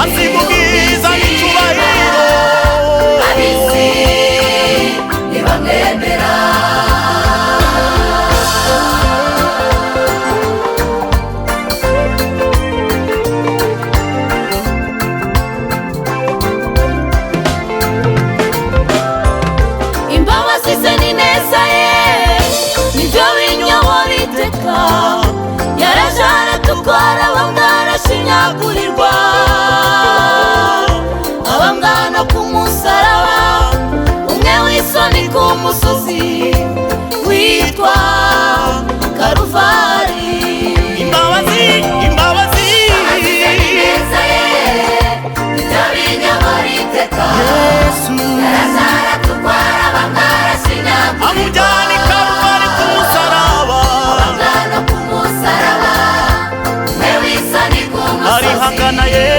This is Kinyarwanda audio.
asiga ubwiza n'icyubahiro, ab'isi ntibamwemera. Imbabazi ze n'ineza ye nibyo binyobora iteka, yaraje aratutwara bamwe arashinyagurirwa, abambwana ku musaraba, umwe w'isoni ku musozi witwa Karuvari. imbabazi imbabazi ze n'ineza ye nibyo binyobora iteka, Yesu yaraje aratutwara bamwe arashinyagurirwa, amujyana i Karuvari ku musaraba, abambwana ku musaraba, umwe w'isoni ku musozi arihangana Yesu